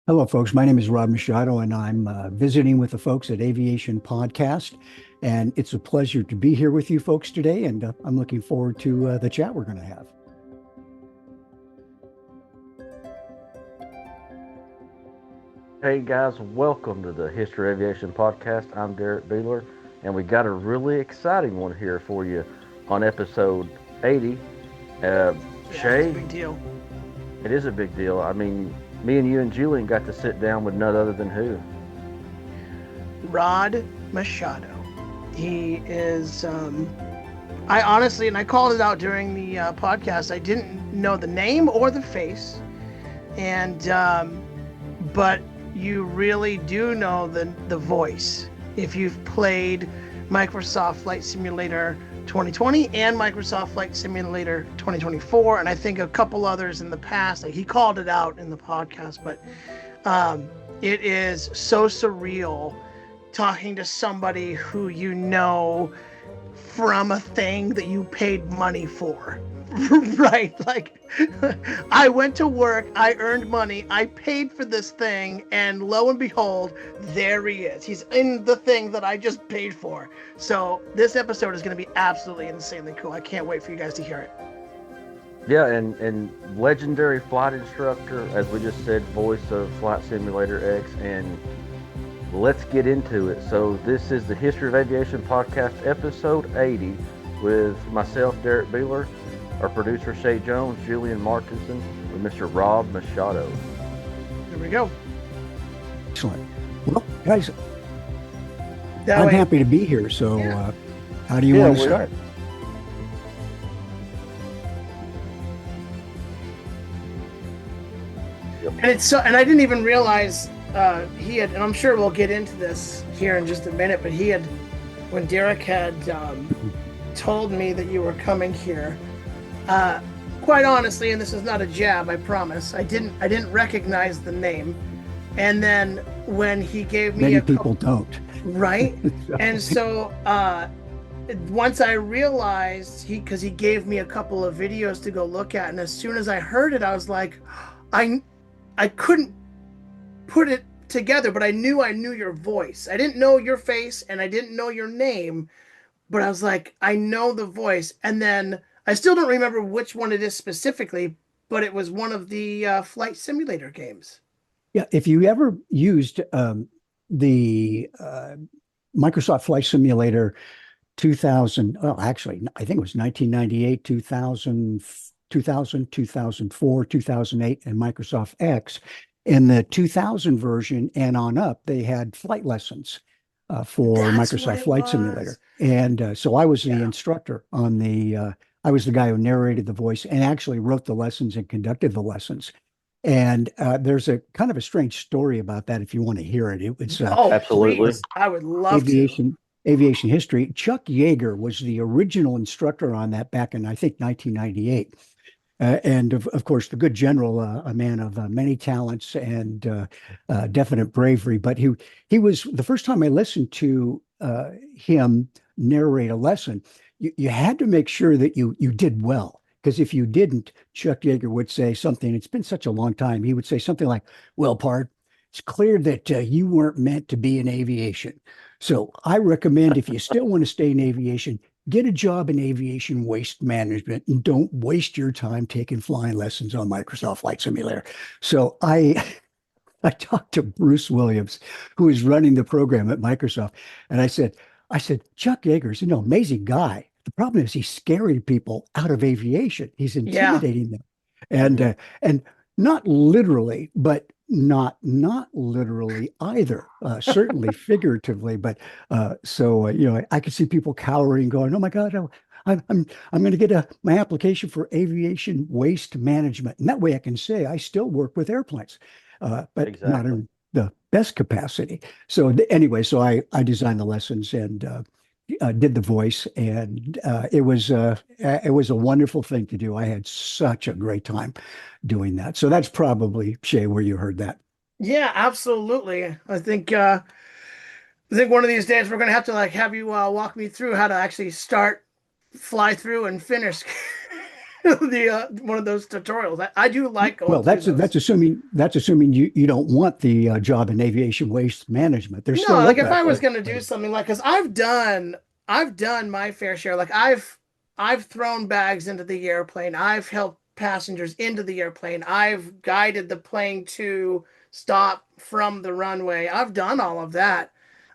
Hello, folks. My name is Rob Machado, and I'm visiting with the folks at Aviation Podcast. And it's a pleasure to be here with you folks today. And I'm looking forward to the chat we're going to have. Hey guys, welcome to the History of Aviation Podcast. I'm Derrick Beeler, and we got a really exciting one here for you on episode 80. It's a Shae, big deal. it is a big deal. I mean, me and you and Julien got to sit down with none other than who? Rod Machado. He is, I honestly, and I called it out during the podcast, I didn't know the name or the face. And, but you really do know the voice. If you've played Microsoft Flight Simulator 2020 and Microsoft Flight Simulator 2024, and I think a couple others in the past. Like he called it out in the podcast, but it is so surreal talking to somebody who you know from a thing that you paid money for. Right? Like I went to work, I earned money, I paid for this thing, and lo and behold, there he is. He's in the thing that I just paid for. So this episode is going to be absolutely insanely cool. I can't wait for you guys to hear it. Yeah, and legendary flight instructor, as we just said, voice of Flight Simulator X, and let's get into it. So this is the History of Aviation Podcast, episode 80, with myself, Derrick Beeler, our producer, Shae Jones, Julien Martinson, with Mr. Rob Machado. Here we go. Excellent. Well, guys, That I'm way. happy to be here. So, Yeah. How do you Yeah, want to we're- start? And it's so, and I didn't even realize he had, and I'm sure we'll get into this here in just a minute, but he had, when Derrick had told me that you were coming here, quite honestly, and this is not a jab, I promise, I didn't recognize the name. And then when he gave me Many a people don't. right? And so once I realized because he gave me a couple of videos to go look at, and as soon as I heard it, I was like, I couldn't put it together, but I knew your voice. I didn't know your face and I didn't know your name, but I was like, I know the voice. And then I still don't remember which one it is specifically, but it was one of the flight simulator games. Yeah, if you ever used the Microsoft Flight Simulator 2000, well, actually, I think it was 1998, 2000, 2004, 2008, and Microsoft X. In the 2000 version and on up, they had flight lessons for That's what Microsoft it Flight was. Simulator. And so I was the Yeah. instructor on I was the guy who narrated the voice and actually wrote the lessons and conducted the lessons. And there's a kind of a strange story about that if you want to hear it. It's Oh, Absolutely. please. I would love to. aviation history. Chuck Yeager was the original instructor on that back in, I think, 1998. And of course, the good general, a man of many talents and definite bravery. But he was the first time I listened to him narrate a lesson. You had to make sure that you did well. Because if you didn't, Chuck Yeager would say something. It's been such a long time. He would say something like, "Well, Pard, it's clear that you weren't meant to be in aviation. So I recommend if you still want to stay in aviation, get a job in aviation waste management and don't waste your time taking flying lessons on Microsoft Flight Simulator." So I talked to Bruce Williams, who is running the program at Microsoft, and I said, Chuck Yeager's, amazing guy. The problem is he's scaring people out of aviation. He's Yeah. intimidating them, and not literally, but not literally either. Certainly figuratively, but I could see people cowering, going, "Oh my God, I'm going to get my application for aviation waste management, and that way I can say I still work with airplanes, but not Exactly. in the best capacity." So anyway, so I designed the lessons and did the voice, and it was a wonderful thing to do. I had such a great time doing that. So that's probably, Shae, where you heard that. Yeah, absolutely. I think one of these days we're gonna have to like have you walk me through how to actually start, fly through, and finish. the one of those tutorials. I do like going Well, through that's those. assuming you don't want the job in aviation waste management. They're No, still like open. if I was Exactly. gonna do something like, because I've done my fair share. Like I've thrown bags into the airplane. I've helped passengers into the airplane. I've guided the plane to stop from the runway. I've done all of that,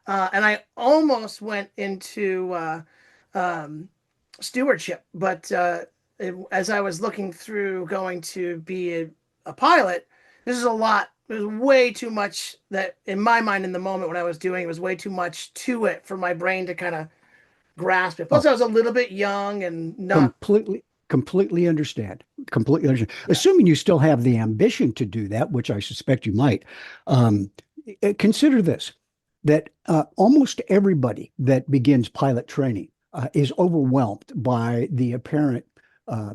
and I almost went into um, stewardship, but as I was looking through going to be a pilot, this is a lot. There's way too much that, in my mind, in the moment when I was doing it, was way too much to it for my brain to kind of grasp it. Plus, Oh, I was a little bit young and not. completely understand. Completely understand. Yeah. Assuming you still have the ambition to do that, which I suspect you might, um, consider this, that almost everybody that begins pilot training is overwhelmed by the apparent uh,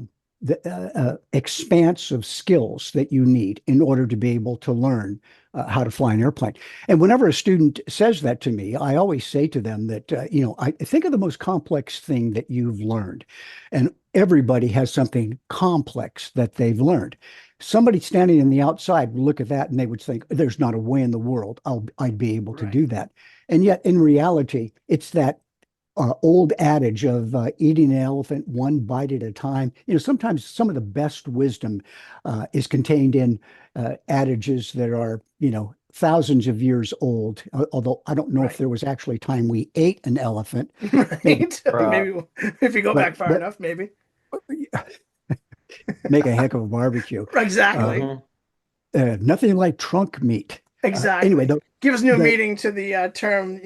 expanse of skills that you need in order to be able to learn how to fly an airplane. And whenever a student says that to me, I always say to them that, I think of the most complex thing that you've learned. And everybody has something complex that they've learned. Somebody standing in the outside would look at that and they would think, there's not a way in the world I'd be able to Right. do that. And yet, in reality, it's that old adage of eating an elephant one bite at a time. Sometimes some of the best wisdom is contained in adages that are, thousands of years old. Although I don't know if Right. there was actually time we ate an elephant, maybe, Right. Right. Maybe if you go but back far but enough, maybe. make a heck of a barbecue. Uh, Exactly. Hmm. Nothing like trunk meat. Anyway, Exactly. the Gives new the meaning to the term,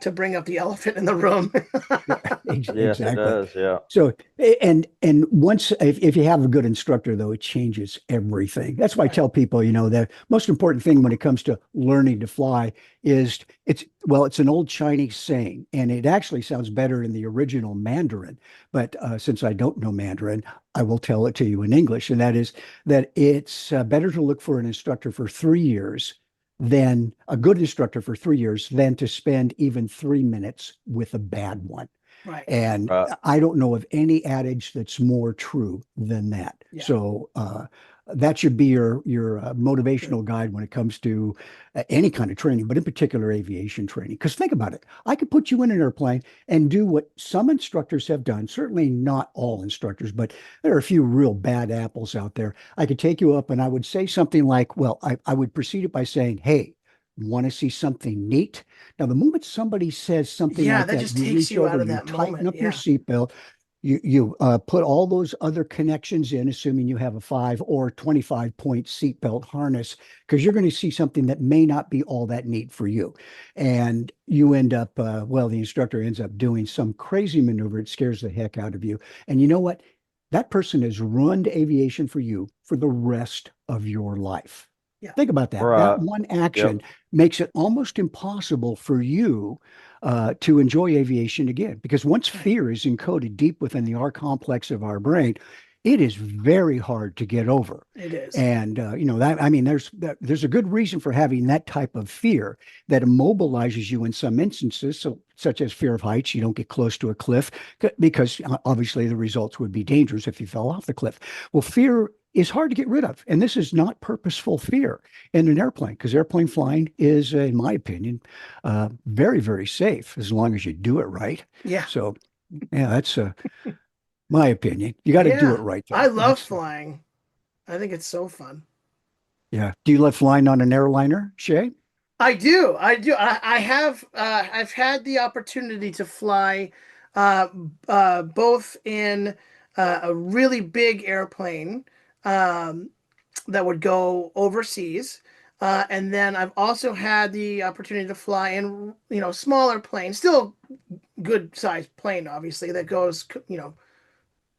to bring up the elephant in the room. Yes, it exactly. does. Yeah. So, and once if you have a good instructor, though, it changes everything. That's why I Right. tell people, the most important thing when it comes to learning to fly is it's an old Chinese saying, and it actually sounds better in the original Mandarin. But since I don't know Mandarin, I will tell it to you in English, and that is that it's better to look for an instructor for 3 years than a good instructor for 3 years than to spend even 3 minutes with a bad one. Right. And Right. I don't know of any adage that's more true than that. Yeah. So that should be your motivational guide when it comes to any kind of training, but in particular aviation training. Because think about it, I could put you in an airplane and do what some instructors have done. Certainly not all instructors, but there are a few real bad apples out there. I could take you up and I would say something like, well, I would precede it by saying, hey, want to see something neat? Now, the moment somebody says something Yeah, like that that, just you takes reach you out over, of you that tighten moment. up your Yeah. seatbelt, you put all those other connections in, assuming you have a 5 or 25-point seatbelt harness, because you're going to see something that may not be all that neat for you. And you end up, the instructor ends up doing some crazy maneuver. It scares the heck out of you. And you know what? That person has ruined aviation for you for the rest of your life. Yeah. Think about that. That Right. one action Yep. makes it almost impossible for you to enjoy aviation again. Because once Right. fear is encoded deep within the R complex of our brain, it is very hard to get over. It is. And that I mean, there's a good reason for having that type of fear that immobilizes you in some instances, such as fear of heights. You don't get close to a cliff because obviously the results would be dangerous if you fell off the cliff. Well, fear is hard to get rid of, and this is not purposeful fear in an airplane because airplane flying is, in my opinion, very, very safe as long as you do it right. Yeah. So, yeah, that's my opinion. You got to do it Yeah. right, I though. love flying. I think it's so fun. Yeah. Do you love flying on an airliner, Shae? I do. I do. I have. I've had the opportunity to fly, both in a really big airplane um, that would go overseas, and then I've also had the opportunity to fly in, smaller planes, still good sized plane, obviously that goes, you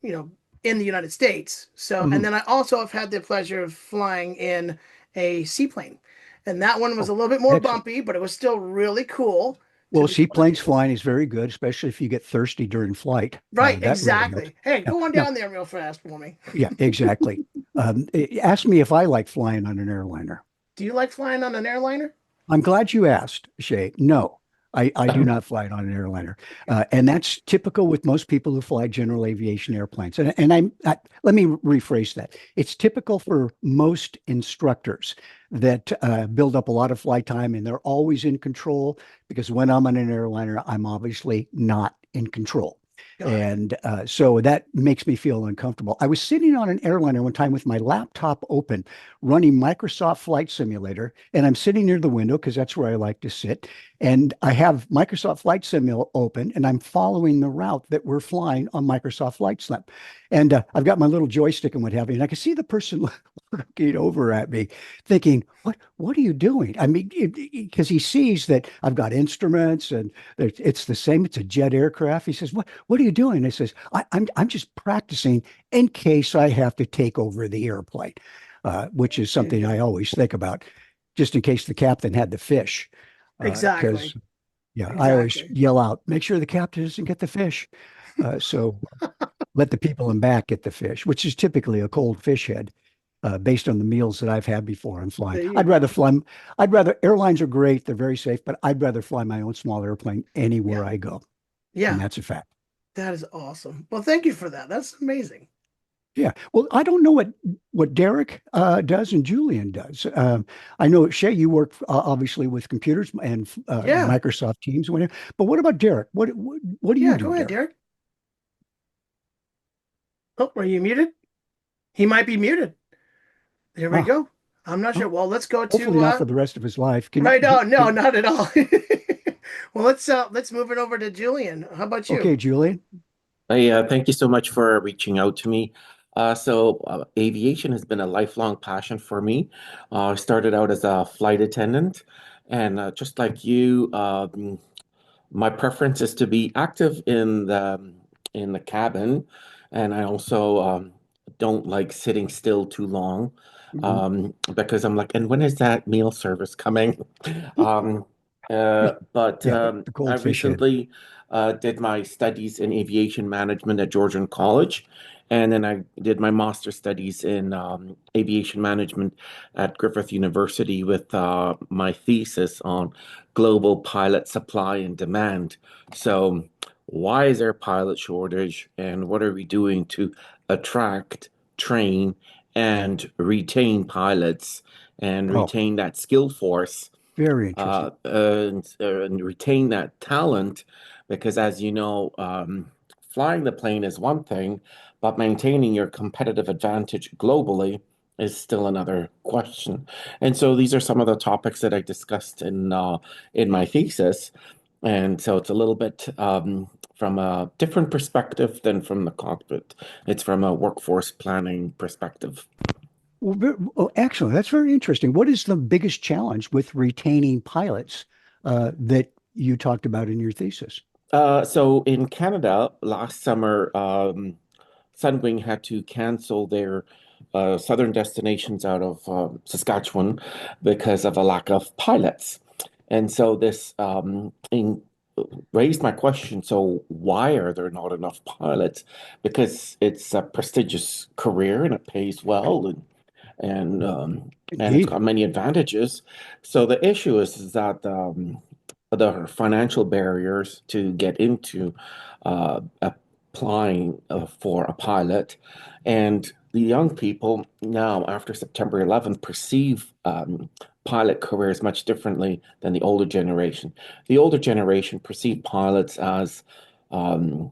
know, in the United States. So, and Mhm. then I also have had the pleasure of flying in a seaplane, and that one was Oh, a little bit more excellent. bumpy, but it was still really cool to Well, be able to seaplanes do. flying is very good, especially if you get thirsty during flight. Right, That really helps. exactly. Hey, Now, go on now, down there real fast for me. yeah, exactly. Ask me if I like flying on an airliner. Do you like flying on an airliner? I'm glad you asked, Shay. No, I do not fly it on an airliner. And that's typical with most people who fly general aviation airplanes. Let me rephrase that. It's typical for most instructors that build up a lot of flight time and they're always in control because when I'm on an airliner, I'm obviously not in control. Got it. And so that makes me feel uncomfortable. I was sitting on an airliner one time with my laptop open, running Microsoft Flight Simulator, and I'm sitting near the window because that's where I like to sit. And I have Microsoft Flight Sim open, and I'm following the route that we're flying on Microsoft Flight Sim. And I've got my little joystick and what have you, and I can see the person looking over at me, thinking, "What are you doing?" I mean, because he sees that I've got instruments and it's the same. It's a jet aircraft. He says, What are you doing?" I says, I'm just practicing in case I have to take over the airplane, which is something I always think about, just in case the captain had the fish. Because Exactly. yeah, I always Exactly. yell out, make sure the captain doesn't get the fish. So let the people in back get the fish, which is typically a cold fish head, based on the meals that I've had before I'm flying. There you go. I'd rather, airlines are great, they're very safe, but I'd rather fly my own small airplane anywhere Yeah. I go. And Yeah. that's a fact. That is awesome. Well, thank you for that. That's amazing. Yeah. Well, I don't know what Derrick does and Julien does. I know Shae, you work obviously with computers and Yeah. Microsoft Teams, whatever. But what about Derrick? What do you Yeah. do, Go ahead, Derrick? Derek. Oh, are you muted? He might be muted. There we Ah, go. I'm not sure. oh, Well, let's go hopefully to not for the rest of his life. right now. No, not at all. Well, let's move it over to Julian. How about you? Okay, Julien. Thank you so much for reaching out to me. Aviation has been a lifelong passion for me. I started out as a flight attendant, and just like you, my preference is to be active in the cabin, and I also don't like sitting still too long, Mhm. because I'm like, and when is that meal service coming? Um, but Yeah, the I cold fish head. recently did my studies in aviation management at Georgian College, and then I did my master's studies in aviation management at Griffith University with my thesis on global pilot supply and demand. So, why is there a pilot shortage, and what are we doing to attract, train, and retain pilots and Oh, retain that skill force, very interesting. and retain that talent? Because, as you know, flying the plane is one thing, but maintaining your competitive advantage globally is still another question. And so these are some of the topics that I discussed in my thesis. And so it's a little bit from a different perspective than from the cockpit. It's from a workforce planning perspective. Well, excellent. That's very interesting. What is the biggest challenge with retaining pilots that you talked about in your thesis? So in Canada last summer, Sunwing had to cancel their southern destinations out of Saskatchewan because of a lack of pilots. And so raised my question. So why are there not enough pilots? Because it's a prestigious career and it pays well, and it's Indeed. got many advantages. So the issue is that the financial barriers to get into applying for a pilot, and the young people now after September 11th perceive pilot careers much differently than the older generation. The older generation perceived pilots as um,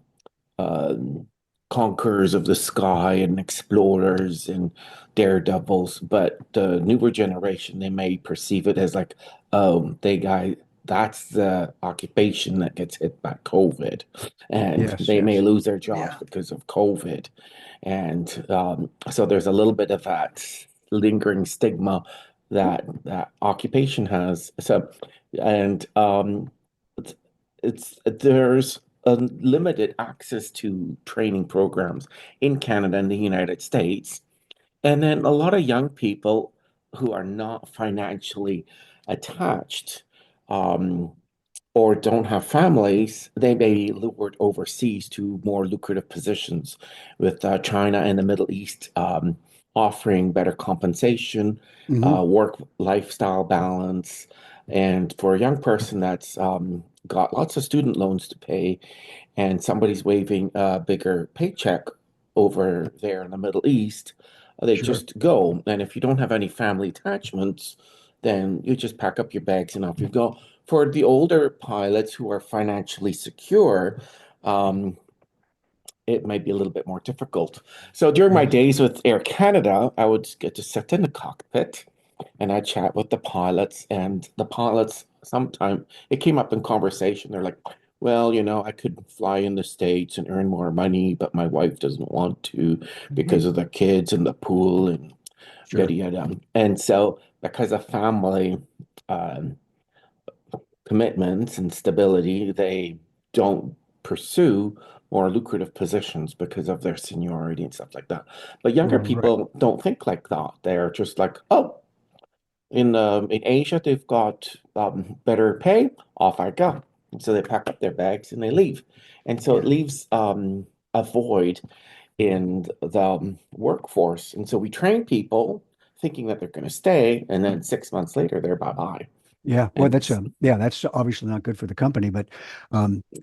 um, conquerors of the sky and explorers and daredevils, but the newer generation, they may perceive it as like, oh, that's the occupation that gets hit by COVID, and Yes, they may yes. lose their jobs Yeah. because of COVID. And so there's a little bit of that lingering stigma that occupation has. So, and it's, there's limited access to training programs in Canada and the United States. And then a lot of young people who are not financially attached, um, or don't have families, they may be lured overseas to more lucrative positions with China and the Middle East offering better compensation, Hmm. work lifestyle balance. And for a young person that's got lots of student loans to pay, and somebody's waving a bigger paycheck over there in the Middle East, they Sure. just go. And if you don't have any family attachments, then you just pack up your bags and off you go. For the older pilots who are financially secure, um, it might be a little bit more difficult. So during my Yes. days with Air Canada, I would get to sit in the cockpit and I chat with the pilots, and the pilots sometimes it came up in conversation. They're like, well, I could fly in the States and earn more money, but my wife doesn't want to Mhm. because of the kids and the pool and Sure. yada yada. And so because of family um, commitments and stability, they don't pursue more lucrative positions because of their seniority and stuff like that. But younger Right. people don't think like that. They're just like, oh, in Asia they've got better pay. Off I go. And so they pack up their bags and they leave. And so it Yeah. leaves a void in the workforce. And so we train people thinking that they're going to stay, and then 6 months later they're bye-bye. Yeah, well, And that's obviously not good for the company, but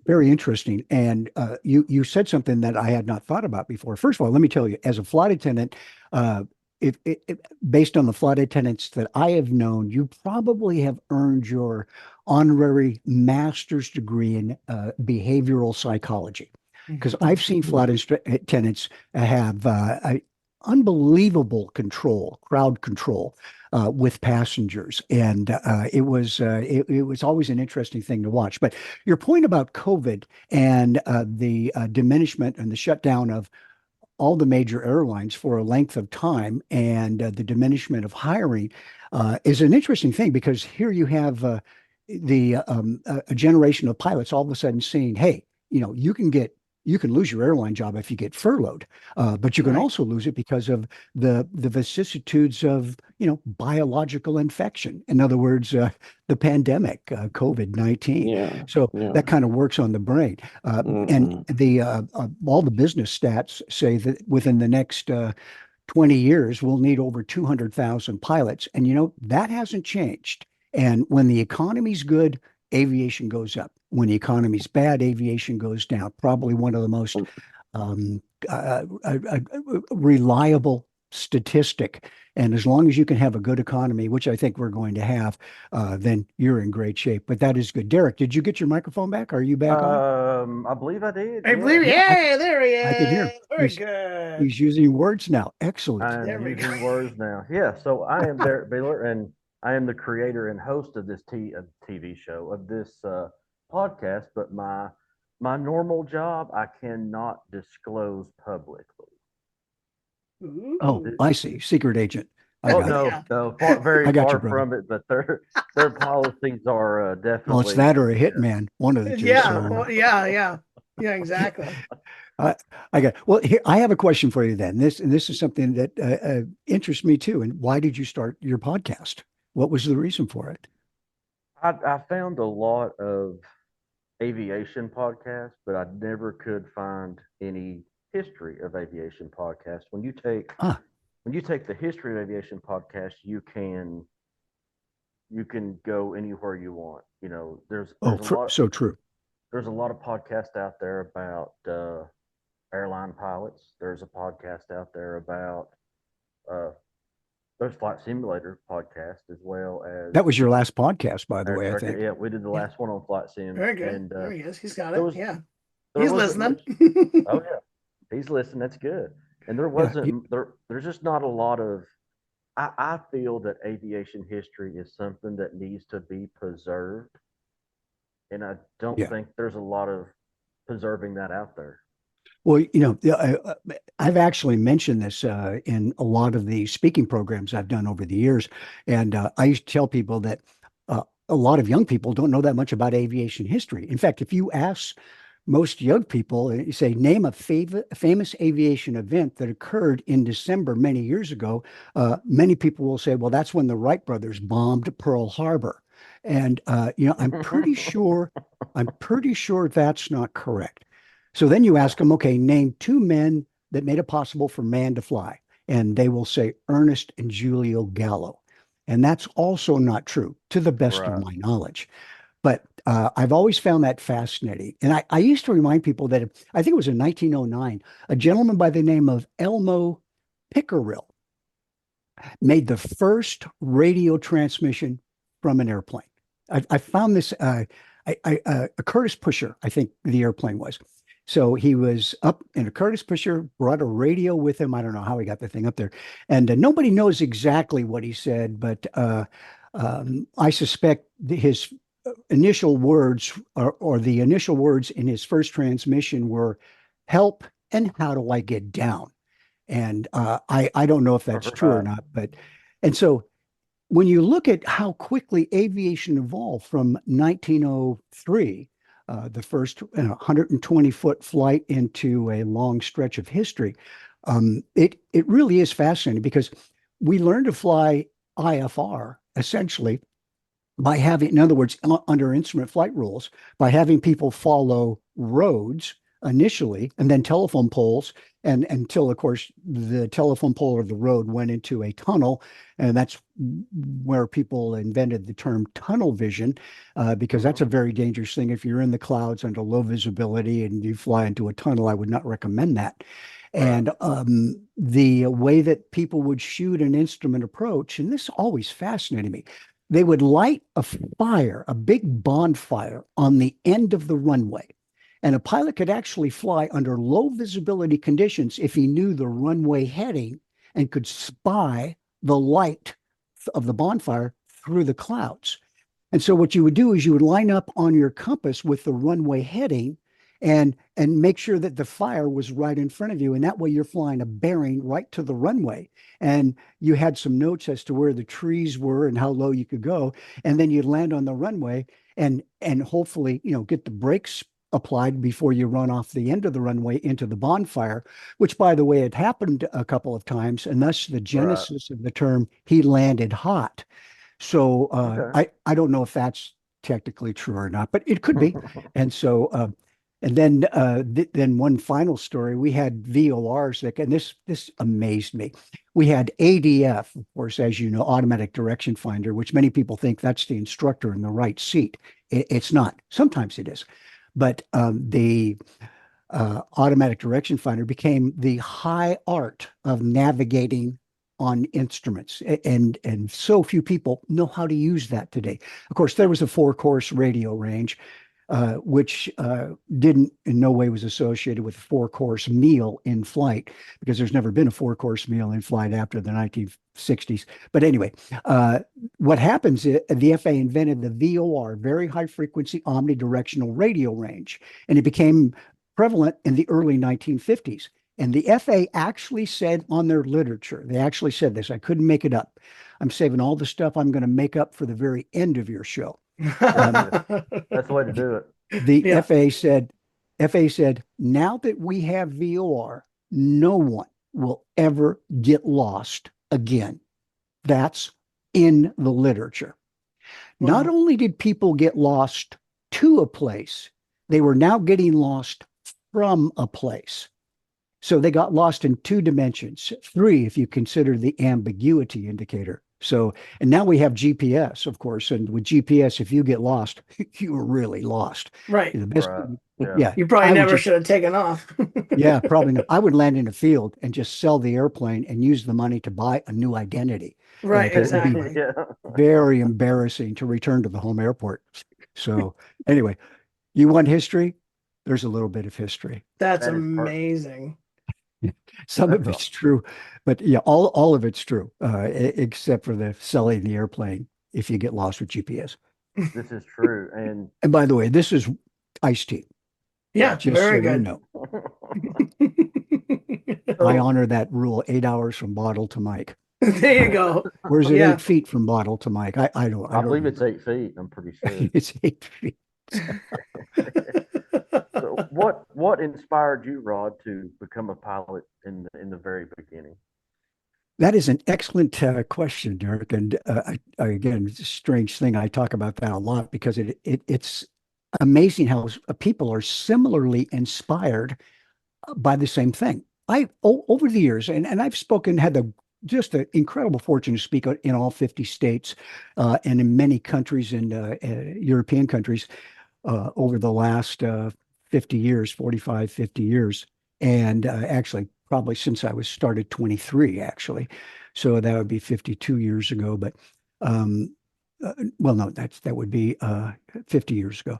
very interesting. And you said something that I had not thought about before. First of all, let me tell you, as a flight attendant, uh, if based on the flight attendants that I have known, you probably have earned your honorary master's degree in behavioral psychology. Because I've seen attendants have unbelievable control, crowd control with passengers, and it was always an interesting thing to watch. But your point about COVID and the diminishment and the shutdown of all the major airlines for a length of time and the diminishment of hiring is an interesting thing because here you have a generation of pilots all of a sudden saying, "Hey, you can lose your airline job if you get furloughed, but you can Right. also lose it because of the vicissitudes of biological infection. In other words, the pandemic, COVID-19. yeah, So yeah. that kind of works on the brain. And Mm-mm. the all the business stats say that within the next 20 years, we'll need over 200,000 pilots. And that hasn't changed. And when the economy's good, aviation goes up. When the economy's bad, aviation goes down. Probably one of the most um, reliable statistic. And as long as you can have a good economy, which I think we're going to have, then you're in great shape. But that is good. Derek, did you get your microphone back? Are you back on? I believe I did. I Yeah, believe. Yeah, Hey, there he I can hear. is. Very good. He's using words now. Excellent. I am There we go. using words now. Yeah, so I am Derrick Beeler, and I am the creator and host of this TV show of this podcast. But my normal job I cannot disclose publicly. Oh, Ooh. I see. Secret agent. I Oh got it. no, Yeah. no, very I got you, far brother. from it. But their policies are Well, it's definitely. that or a hitman, one of the two. Yeah. So Well, yeah. Yeah. Yeah. Exactly. I, I got well. Here, I have a question for you. Then this is something that interests me too. And why did you start your podcast? What was the reason for it? I found a lot of aviation podcasts, but I never could find any history of aviation podcasts. Ah, When you take the history of aviation podcast, you can go anywhere you want. oh, so true. there's a lot of podcasts out there about airline pilots. There's a podcast out there about uh, there's flight simulator podcast as well as That was your last podcast, by the way, I Instructor. think. Yeah, we did the Yeah. last one on flight sims, Very good. and There he is. He's got there it. was Yeah. there He's wasn't listening. much. Oh yeah, he's listening. That's good. And there Yeah. wasn't there. There's just not a lot of. I feel that aviation history is something that needs to be preserved, and I don't Yeah. think there's a lot of preserving that out there. Well, I've actually mentioned this in a lot of the speaking programs I've done over the years, and I used to tell people that a lot of young people don't know that much about aviation history. In fact, if you ask most young people, you say, name a famous aviation event that occurred in December many years ago, many people will say, well, that's when the Wright brothers bombed Pearl Harbor. And I'm pretty sure that's not correct. So then you ask them, okay, name two men that made it possible for man to fly. And they will say Ernest and Julio Gallo. And that's also not true, to the best of Right. my knowledge. But I've always found that fascinating. And I used to remind people that I think it was in 1909, a gentleman by the name of Elmo Pickerill made the first radio transmission from an airplane. I found this, a Curtis Pusher, I think the airplane was. So he was up in a Curtis Pusher, brought a radio with him. I don't know how he got the thing up there. And nobody knows exactly what he said, but I suspect his initial words or the initial words in his first transmission were help and how do I get down? And I don't know if that's true or not, but and so when you look at how quickly aviation evolved from 1903, the first 120-foot flight into a long stretch of history, it really is fascinating because we learned to fly IFR essentially by having, in other words, under instrument flight rules, by having people follow roads initially and then telephone poles, and until, of course, the telephone pole or the road went into a tunnel. And that's where people invented the term tunnel vision, because that's a very dangerous thing. If you're in the clouds under low visibility and you fly into a tunnel, I would not recommend that. And the way that people would shoot an instrument approach, and this always fascinated me, they would light a fire, a big bonfire on the end of the runway. And a pilot could actually fly under low visibility conditions if he knew the runway heading and could spy the light of the bonfire through the clouds. And so what you would do is you would line up on your compass with the runway heading and make sure that the fire was right in front of you. And that way you're flying a bearing right to the runway. And you had some notes as to where the trees were and how low you could go. And then you'd land on the runway and hopefully, get the brakes applied before you run off the end of the runway into the bonfire, which, by the way, had happened a couple of times, and thus the genesis of the term "he landed hot." So I don't know if that's technically true or not, but it could be. And so and then one final story, we had VORs that, and this amazed me. We had ADF, of course, as you know, automatic direction finder, which many people think that's the instructor in the right seat. It's not. Sometimes it is. But the automatic direction finder became the high art of navigating on instruments. And so few people know how to use that today. Of course, there was a 4-course radio range, which didn't in no way was associated with a 4-course meal in flight, because there's never been a 4-course meal in flight after the 1960s. But anyway, what happens is the FAA invented the VOR, very high frequency omnidirectional radio range, and it became prevalent in the early 1950s. And the FAA actually said on their literature, they actually said this, I couldn't make it up. I'm saving all the stuff I'm going to make up for the very end of your show. That's the way to do it. The FAA said, now that we have VOR, no one will ever get lost again. That's in the literature. Wow. Not only did people get lost to a place, they were now getting lost from a place. So they got lost in 2 dimensions, 3 if you consider the ambiguity indicator. So, and now we have GPS, of course, and with GPS, if you get lost, you were really lost. Right. The best, yeah. You probably never should have taken off. Yeah, probably not. I would land in a field and just sell the airplane and use the money to buy a new identity. Right, exactly. It would be very embarrassing to return to the home airport. So anyway, you want history? There's a little bit of history. That's amazing. Some of it's true, but yeah, all of it's true, except for the selling the airplane if you get lost with GPS. This is true. And by the way, this is iced tea. Yeah, just very good. I honor that rule, 8 hours from bottle to mic. There you go. Where's it 8 feet from bottle to mic? I believe it's 8 feet. I'm pretty sure. It's 8 feet. So what inspired you, Rod, to become a pilot in the very beginning? That is an excellent question, Derrick. And again, it's a strange thing. I talk about that a lot because it's amazing how people are similarly inspired by the same thing. Over the years, and I've had the just an incredible fortune to speak in all 50 states and in many countries in European countries over the last 50 years, 45, 50 years. And actually, probably since I was started 23, actually. So that would be 52 years ago. But well, no, that would be 50 years ago,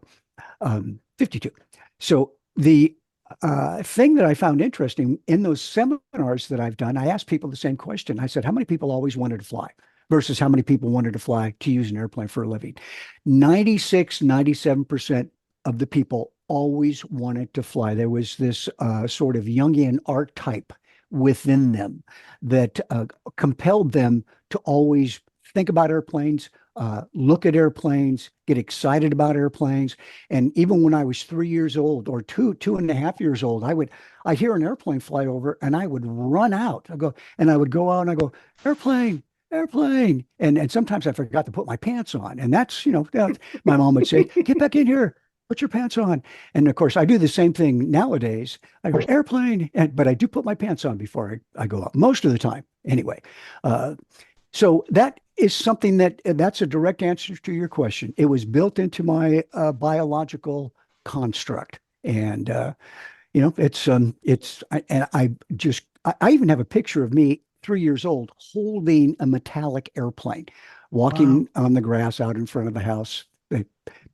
52. So the thing that I found interesting in those seminars that I've done, I asked people the same question. I said, how many people always wanted to fly versus how many people wanted to fly to use an airplane for a living? 96, 97% of the people always wanted to fly. There was this sort of Jungian archetype within them that compelled them to always think about airplanes, look at airplanes, get excited about airplanes. And even when I was 3 years old or 2.5 years old, I'd hear an airplane fly over and I would run out. I would go out and I go, airplane, airplane. And sometimes I forgot to put my pants on. And that's, my mom would say, get back in here, put your pants on. And of course, I do the same thing nowadays. I go, airplane, but I do put my pants on before I go up most of the time. Anyway, so that is something that's a direct answer to your question. It was built into my biological construct, and I even have a picture of me 3 years old holding a metallic airplane, walking on the grass out in front of the house. The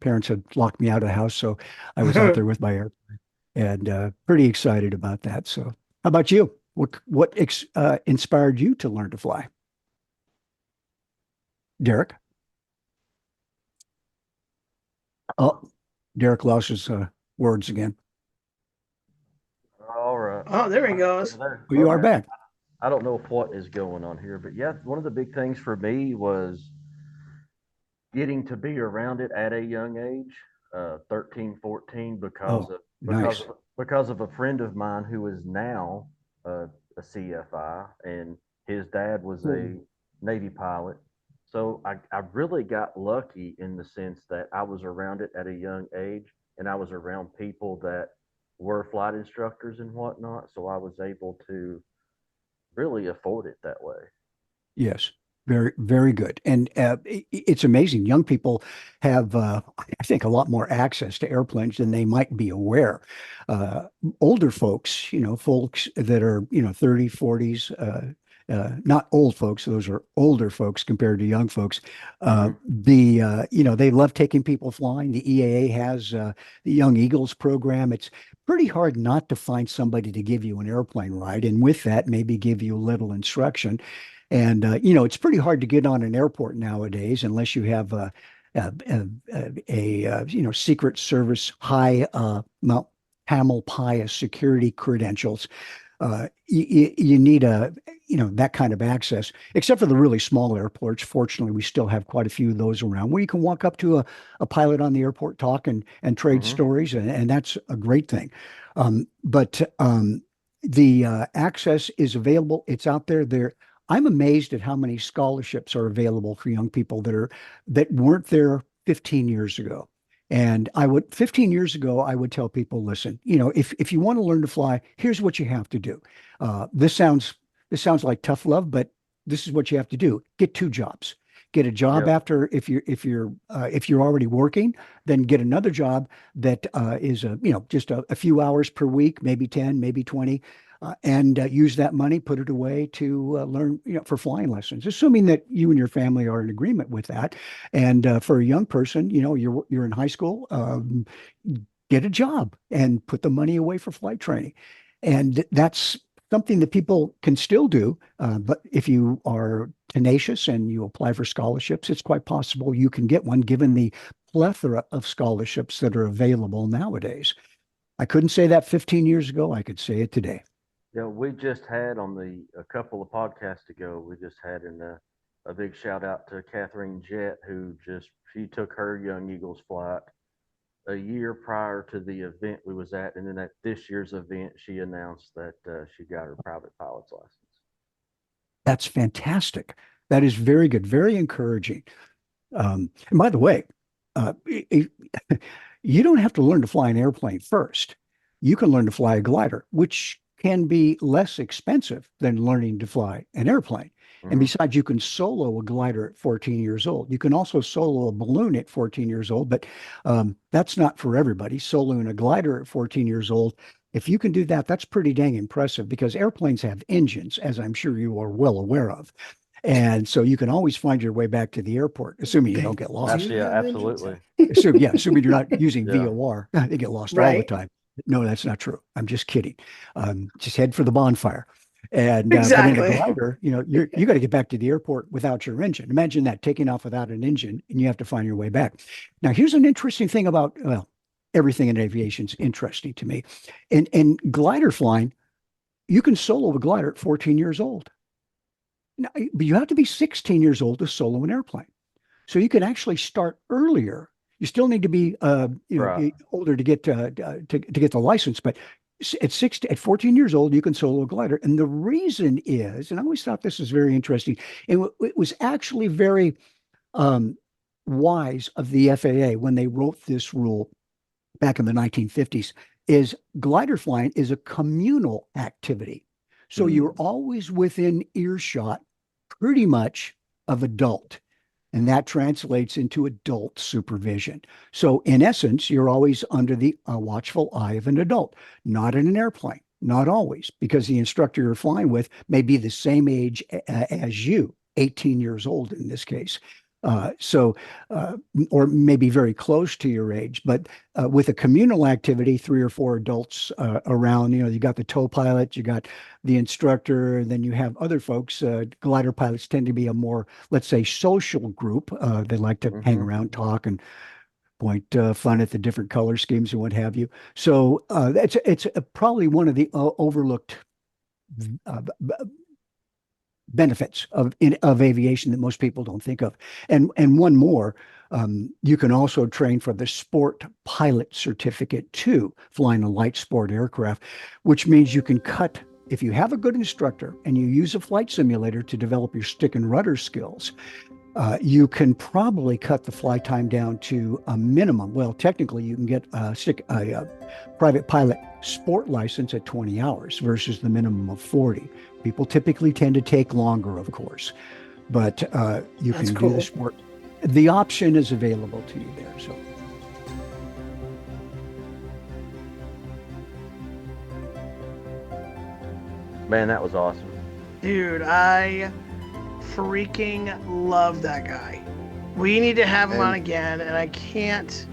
parents had locked me out of the house, so I was out there with my airplane, and pretty excited about that. So, how about you? What inspired you to learn to fly? Derrick? Oh, Derrick lost his words again. All right. Oh, there he goes. Well, you are back. I don't know what is going on here, but yeah, one of the big things for me was getting to be around it at a young age, 13, 14, Nice. because of a friend of mine who is now a CFI, and his dad was a Navy pilot. So I really got lucky in the sense that I was around it at a young age, and I was around people that were flight instructors and whatnot. So I was able to really afford it that way. Yes, very, very good. And it's amazing. Young people have, I think, a lot more access to airplanes than they might be aware. Older folks, folks that are, 30, 40s, not old folks, those are older folks compared to young folks. They love taking people flying. The EAA has the Young Eagles program. It's pretty hard not to find somebody to give you an airplane ride, and with that, maybe give you a little instruction. And it's pretty hard to get on an airport nowadays unless you have Secret Service high Mount Tamalpais security credentials. You need that kind of access, except for the really small airports. Fortunately, we still have quite a few of those around where you can walk up to a pilot on the airport, talk and trade stories, and that's a great thing. But the access is available. It's out there. I'm amazed at how many scholarships are available for young people that weren't there 15 years ago. And 15 years ago, I would tell people, listen, if you want to learn to fly, here's what you have to do. This sounds like tough love, but this is what you have to do. Get 2 jobs. Get a job after, if you're already working, then get another job that is just a few hours per week, maybe 10, maybe 20, and use that money, put it away to learn, for flying lessons, assuming that you and your family are in agreement with that. And for a young person, you're in high school, get a job and put the money away for flight training. And that's something that people can still do. But if you are tenacious and you apply for scholarships, it's quite possible you can get one given the plethora of scholarships that are available nowadays. I couldn't say that 15 years ago. I could say it today. Yeah, we just had a couple of podcasts ago, we just had a big shout out to Catherine Jett, she took her Young Eagles flight a year prior to the event we was at. And then at this year's event, she announced that she got her private pilot's license. That's fantastic. That is very good, very encouraging. And by the way, you don't have to learn to fly an airplane first. You can learn to fly a glider, which can be less expensive than learning to fly an airplane. And besides, you can solo a glider at 14 years old. You can also solo a balloon at 14 years old, but that's not for everybody. Soloing a glider at 14 years old, if you can do that, that's pretty dang impressive because airplanes have engines, as I'm sure you are well aware of. And so you can always find your way back to the airport, assuming you don't get lost. Yeah, absolutely. Assuming you're not using Yeah. VOR. They get lost all the Right. time. No, that's not true. I'm just kidding. Just head for the bonfire. And but in Exactly. a glider, you got to get back to the airport without your engine. Imagine that, taking off without an engine, and you have to find your way back. Now, here's an interesting thing about, well, everything in aviation is interesting to me. In glider flying, you can solo a glider at 14 years old. Now, but you have to be 16 years old to solo an airplane. So you can actually start earlier. You still need to be Right. older to get to get the license, but at 14 years old, you can solo a glider. And the reason is, and I always thought this was very interesting, it was actually very wise of the FAA when they wrote this rule back in the 1950s, is glider flying is a communal activity. So you're always within earshot pretty much of adult. And that translates into adult supervision. So in essence, you're always under the watchful eye of an adult, not in an airplane, not always, because the instructor you're flying with may be the same age as you, 18 years old in this case. Or maybe very close to your age, but with a communal activity, 3 or 4 adults around, you got the tow pilot, you got the instructor, and then you have other folks. Glider pilots tend to be a more, let's say, social group. They like to hang around, talk, and point fun at the different color schemes and what have you. So it's probably one of the overlooked benefits of aviation that most people don't think of. And one more, you can also train for the sport pilot certificate too, flying a light sport aircraft, which means you can cut, if you have a good instructor and you use a flight simulator to develop your stick and rudder skills, you can probably cut the fly time down to a minimum. Well, technically, you can get a private pilot sport license at 20 hours versus the minimum of 40. People typically tend to take longer, of course, but you That's can cool. do the sport. The option is available to you there. So. Man, that was awesome. Dude, I freaking love that guy. We need to have him on again, and I can't.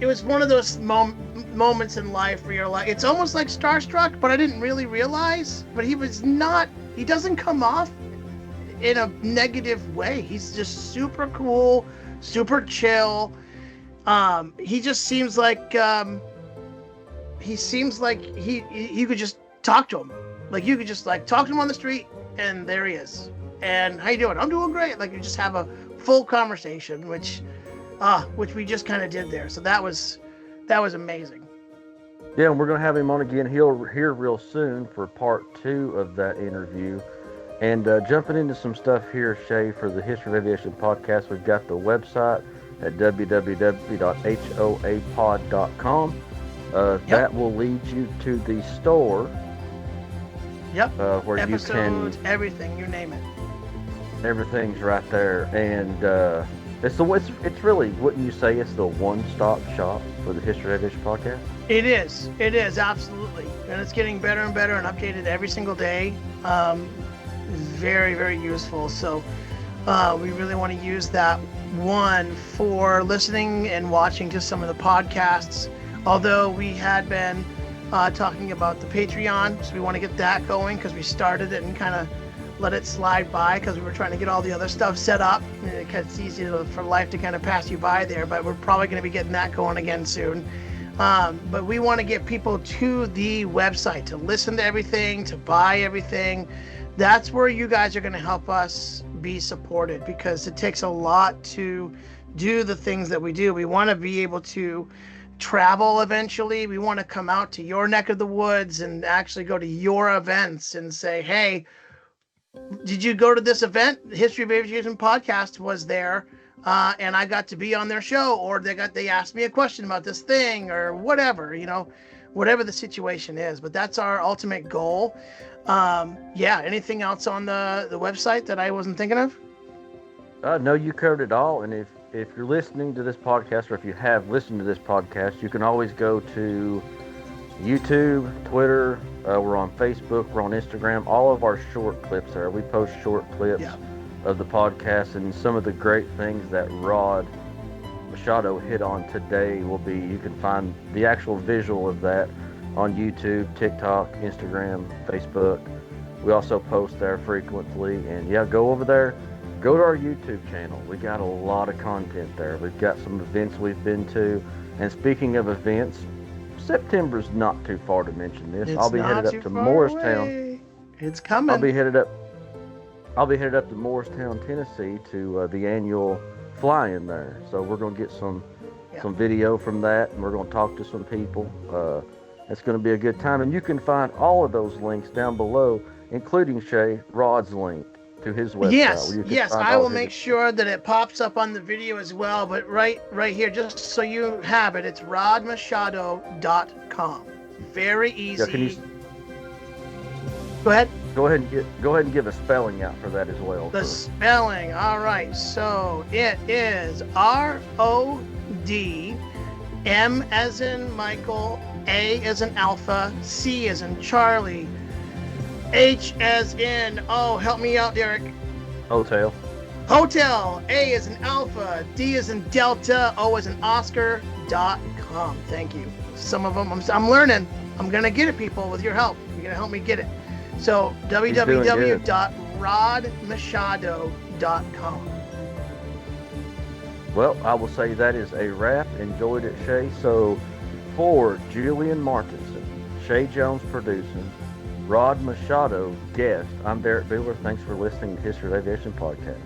It was one of those moments in life where you're like, it's almost like starstruck, but I didn't really realize. But he doesn't come off in a negative way. He's just super cool, super chill. He just seems like you could just talk to him. Like you could just talk to him on the street, and there he is. And how you doing? I'm doing great. Like you just have a full conversation, which we just kind of did there. So that was amazing. Yeah, and we're going to have him on again here real soon for part 2 of that interview. And jumping into some stuff here, Shae, for the History of Aviation Podcast, we've got the website at www.hoapod.com. That will lead you to the store. Yep. Where Episodes, you can, everything, you name it. Everything's right there, and it's really, wouldn't you say it's the one-stop shop for the History of Aviation Podcast? It is absolutely, and it's getting better and better and updated every single day. Very, very useful. So we really want to use that one for listening and watching to some of the podcasts. Although we had been talking about the Patreon, so we want to get that going because we started it and kind of let it slide by because we were trying to get all the other stuff set up. Because it's easy for life to kind of pass you by there, but we're probably going to be getting that going again soon. But we want to get people to the website to listen to everything, to buy everything. That's where you guys are going to help us be supported because it takes a lot to do the things that we do. We want to be able to travel eventually. We want to come out to your neck of the woods and actually go to your events and say, hey, did you go to this event? The History of Aviation Podcast was there, and I got to be on their show, or they asked me a question about this thing or whatever, whatever the situation is. But that's our ultimate goal. Yeah. Anything else on the website that I wasn't thinking of? No, you covered it all. And if you're listening to this podcast, or if you have listened to this podcast, you can always go to YouTube, Twitter. We're on Facebook. We're on Instagram. All of our short clips there. We post short clips of the podcast, and some of the great things that Rod Machado hit on today will be, you can find the actual visual of that on YouTube, TikTok, Instagram, Facebook. We also post there frequently, and yeah, go over there. Go to our YouTube channel. We got a lot of content there. We've got some events we've been to, and speaking of events, September's not too far to mention this. I'll be headed up to Morristown. It's coming. I'll be headed up to Morristown, Tennessee, to the annual fly-in there. So we're going to get some video from that, and we're going to talk to some people. It's going to be a good time, and you can find all of those links down below, including Shae, Rod's link to his website. Yes, I will make sure that it pops up on the video as well. But right here, just so you have it, it's rodmachado.com. Very easy. Go ahead. Go ahead and give a spelling out for that as well. The spelling. All right. So it is ROD, M as in Michael, A as in Alpha, C as in Charlie, H as in, oh, help me out, Derrick. Hotel, A as in Alpha, D as in Delta, O as in Oscar.com. Thank you. Some of them I'm learning. I'm going to get it, people, with your help. You're going to help me get it. So www.rodmachado.com. Well, I will say that is a wrap. Enjoyed it, Shae. So for Julien Martinson, Shae Jones producing, Rod Machado guest, I'm Derrick Beeler. Thanks for listening to History of Aviation Podcast.